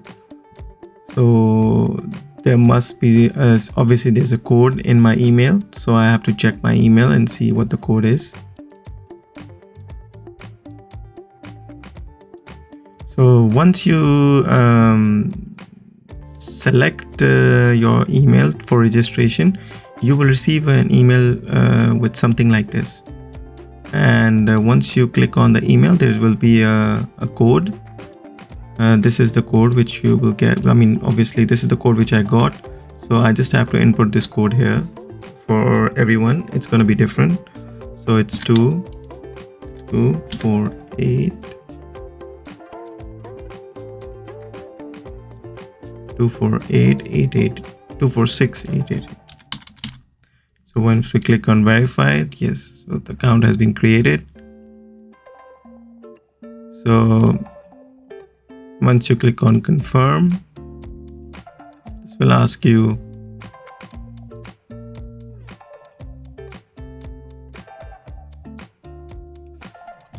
So there must be obviously there's a code in my email, so I have to check my email and see what the code is. So once you select your email for registration, you will receive an email with something like this. And once you click on the email, there will be a code. This is the code which you will get. I mean, obviously this is the code which I got, so I just have to input this code here. For everyone it's going to be different, so it's 2248 24888 24688. So once we click on verify, yes, so the account has been created. So once you click on confirm, this will ask you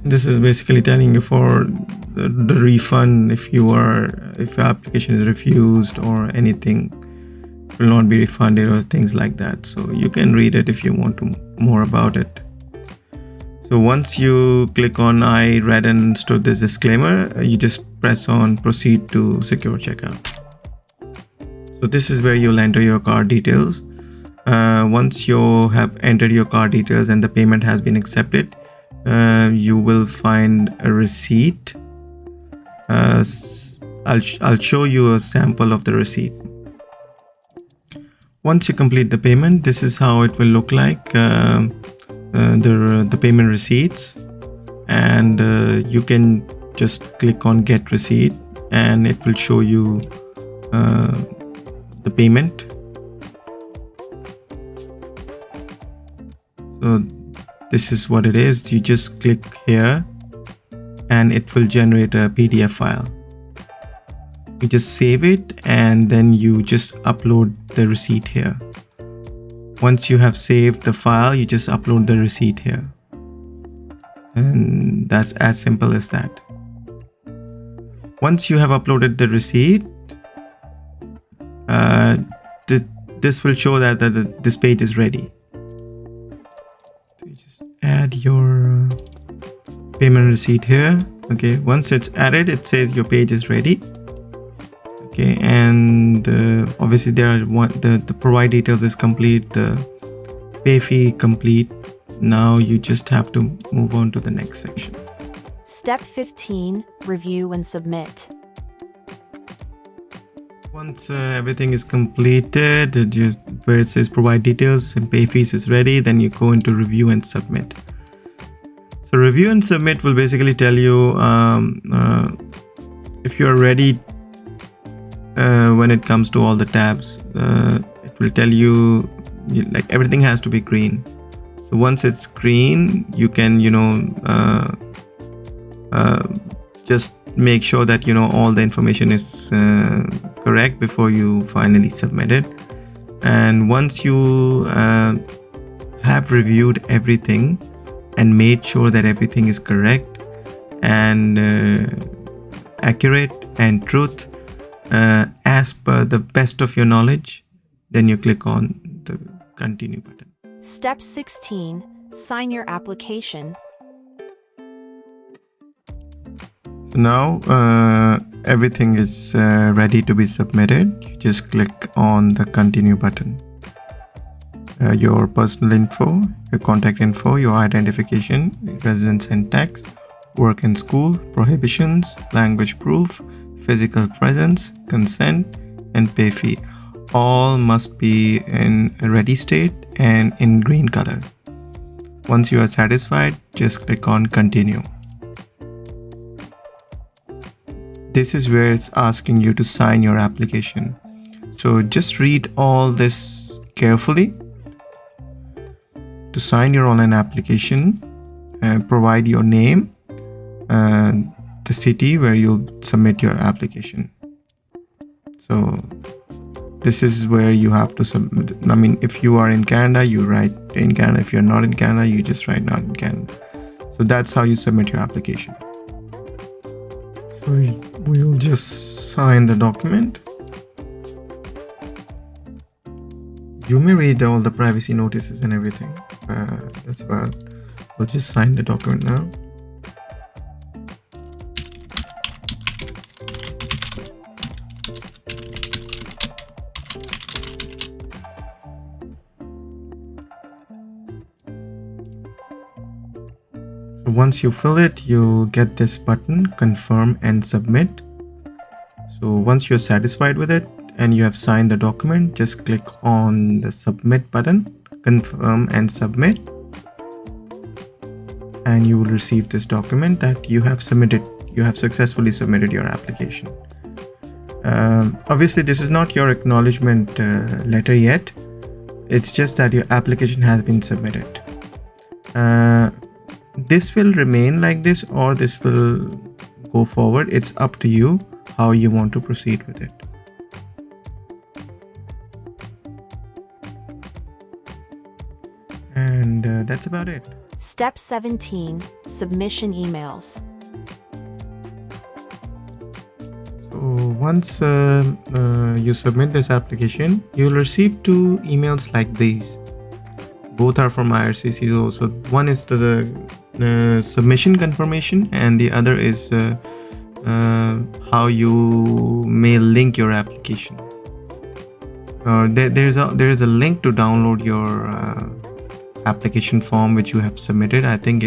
this is basically telling you for the refund if your application is refused or anything will not be refunded or things like that. So you can read it if you want to more about it. So once you click on I read and understood this disclaimer, you just press on proceed to secure checkout. So this is where you'll enter your card details. Once you have entered your card details and the payment has been accepted, you will find a receipt. I'll show you a sample of the receipt. Once you complete the payment, this is how it will look like. The payment receipts, and you can just click on get receipt and it will show you the payment. So this is what it is. You just click here and it will generate a PDF file. You just save it and then you just upload the receipt here. Once you have saved the file, you just upload the receipt here. And that's as simple as that. Once you have uploaded the receipt, this will show that this page is ready. So you just add your payment receipt here. Okay, once it's added, it says your page is ready. Okay, and obviously the provide details is complete, the pay fee complete. Now you just have to move on to the next section. Step 15, review and submit. Once everything is completed, where it says provide details and pay fees is ready, then you go into review and submit. So review and submit will basically tell you if you're ready. When it comes to all the tabs, it will tell you like everything has to be green. So once it's green, you can just make sure that all the information is correct before you finally submit it. And once you have reviewed everything and made sure that everything is correct and accurate and truth as per the best of your knowledge, then you click on the continue button. Step 16, sign your application. So now everything is ready to be submitted. You just click on the continue button. Your personal info, your contact info, your identification, residence and tax, work and school, prohibitions, language proof, physical presence, consent, and pay fee all must be in a ready state and in green color. Once you are satisfied, just click on continue. This is where it's asking you to sign your application. So just read all this carefully. To sign your online application, provide your name, the city where you'll submit your application. So this is where you have to submit. I mean, if you are in Canada, you write in Canada. If you're not in Canada, you just write not in Canada. So that's how you submit your application. So we'll just sign the document. You may read all the privacy notices and everything. That's about. We'll just sign the document now. So once you fill it, you'll get this button, confirm and submit. So once you're satisfied with it and you have signed the document, just click on the submit button, confirm and submit, and you will receive this document that you have submitted. You have successfully submitted your application. Obviously, this is not your acknowledgement letter yet. It's just that your application has been submitted. This will remain like this, or this will go forward. It's up to you how you want to proceed with it. And that's about it. Step 17. Submission emails. So once you submit this application, you'll receive 2 emails like these. Both are from IRCC. So one is the submission confirmation, and the other is how you may link your application. There is a link to download your application form which you have submitted. I think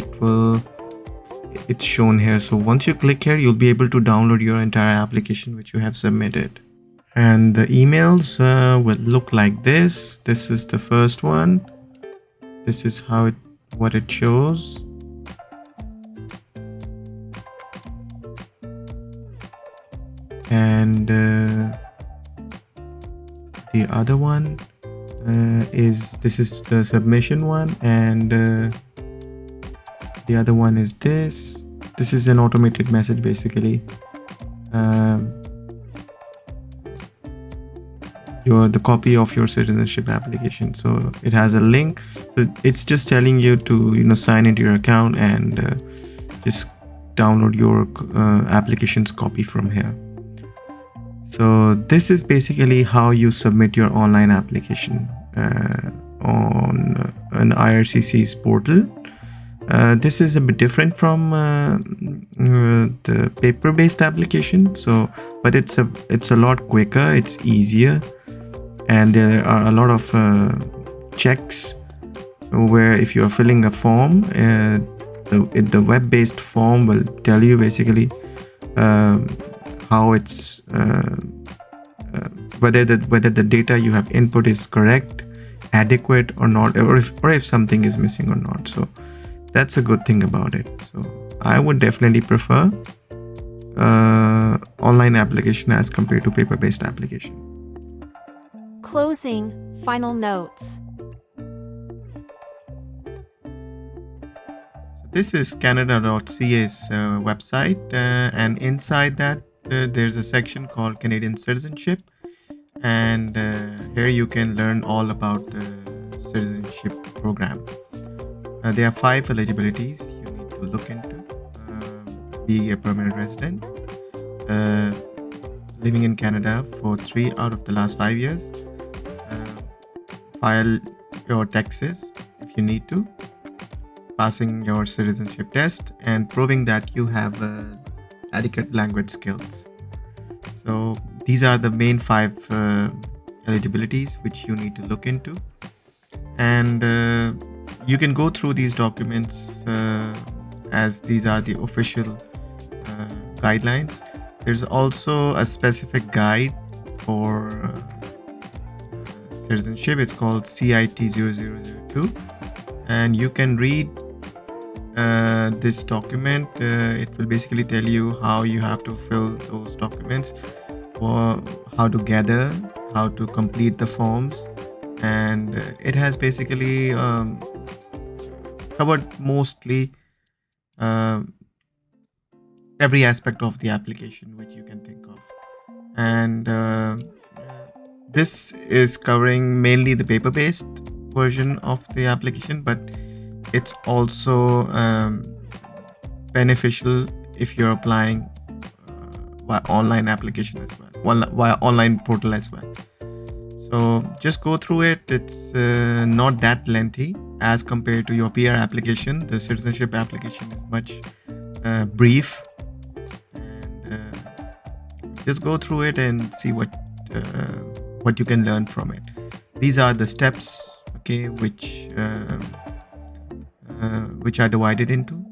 it's shown here. So once you click here, you'll be able to download your entire application which you have submitted. And the emails will look like this. This is the first one. This is what it shows. And the other one this is the submission one, and the other one is this. This is an automated message basically. The copy of your citizenship application. So it has a link. So it's just telling you to sign into your account and just download your application's copy from here. So this is basically how you submit your online application on an IRCC's portal. This is a bit different from the paper-based application. So, but it's a lot quicker. It's easier, and there are a lot of checks where if you are filling a form, the web-based form will tell you basically how it's whether the data you have input is correct, adequate or not, or if something is missing or not. So that's a good thing about it. So I would definitely prefer online application as compared to paper-based application. Closing. Final notes. So this is Canada.ca's website, and inside that there's a section called Canadian Citizenship, and here you can learn all about the citizenship program. There are 5 eligibilities you need to look into. Being a permanent resident, living in Canada for 3 out of the last 5 years, file your taxes if you need to, passing your citizenship test, and proving that you have adequate language skills. So these are the main 5 eligibilities which you need to look into, and you can go through these documents as these are the official guidelines. There's also a specific guide for citizenship. It's called CIT 0002, and you can read this document. It will basically tell you how you have to fill those documents, or how to gather, how to complete the forms, and it has basically covered mostly every aspect of the application which you can think of. And This is covering mainly the paper-based version of the application, but it's also beneficial if you're applying via online application as well, via online portal as well. So just go through it. It's not that lengthy as compared to your PR application. The citizenship application is much brief, and just go through it and see what you can learn from it. These are the steps, okay, which are divided into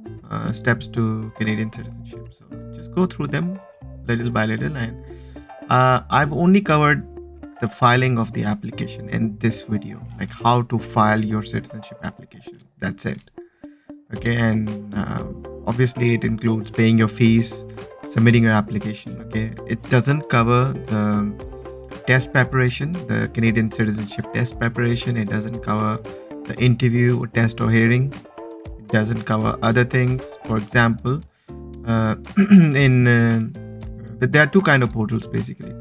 steps to Canadian citizenship. So just go through them little by little, and I've only covered the filing of the application in this video, like how to file your citizenship application. That's it. Okay, and obviously it includes paying your fees, submitting your application. Okay, it doesn't cover the test preparation, the Canadian citizenship test preparation. It doesn't cover the interview or test or hearing. It doesn't cover other things. For example, there are two kind of portals basically.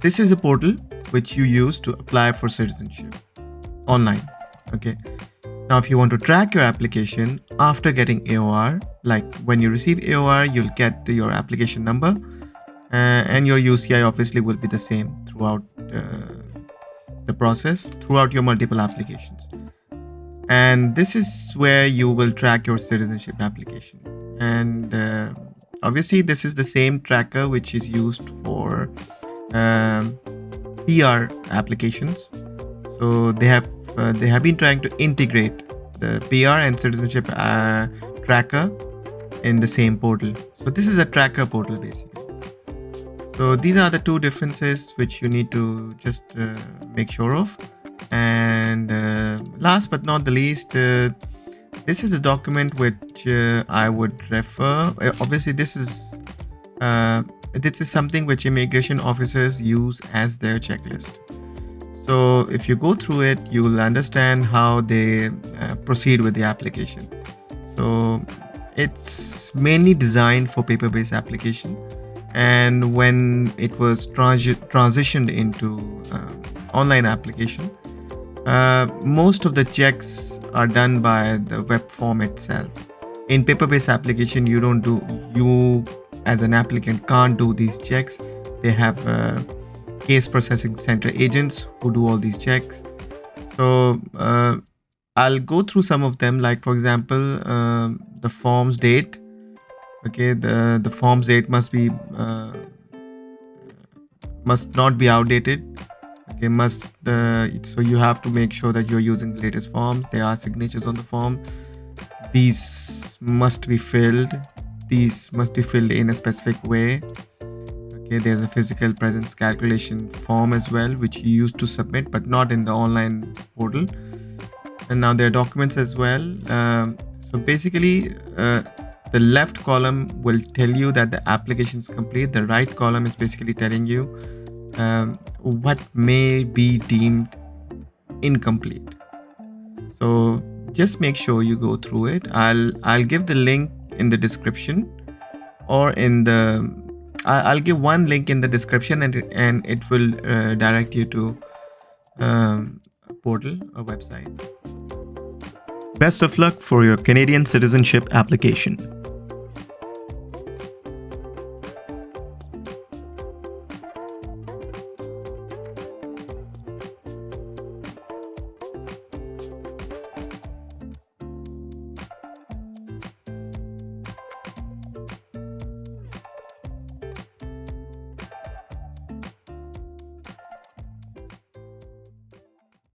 This is a portal which you use to apply for citizenship online. Okay, now if you want to track your application after getting AOR, like when you receive AOR, you'll get your application number, and your UCI obviously will be the same throughout the process, throughout your multiple applications. And this is where you will track your citizenship application. And obviously this is the same tracker which is used for PR applications. So they have been trying to integrate the PR and citizenship tracker in the same portal. So this is a tracker portal basically. So these are the two differences which you need to just make sure of. And last but not the least, this is a document which I would refer. Obviously, this is something which immigration officers use as their checklist. So if you go through it, you will understand how they proceed with the application. So it's mainly designed for paper-based application, and when it was transitioned into online application, most of the checks are done by the web form itself. In paper-based application, you as an applicant can't do these checks. They have case processing center agents who do all these checks. So I'll go through some of them, like for example, the forms date. Okay, the forms date must not be outdated. Okay, so you have to make sure that you're using the latest forms. There are signatures on the form. These must be filled. These must be filled in a specific way. Okay, there's a physical presence calculation form as well, which you used to submit, but not in the online portal. And now there are documents as well. So basically, the left column will tell you that the application is complete. The right column is basically telling you what may be deemed incomplete. So just make sure you go through it. I'll give the link in the description, or I'll give one link in the description, and it will direct you to a portal or website. Best of luck for your Canadian citizenship application.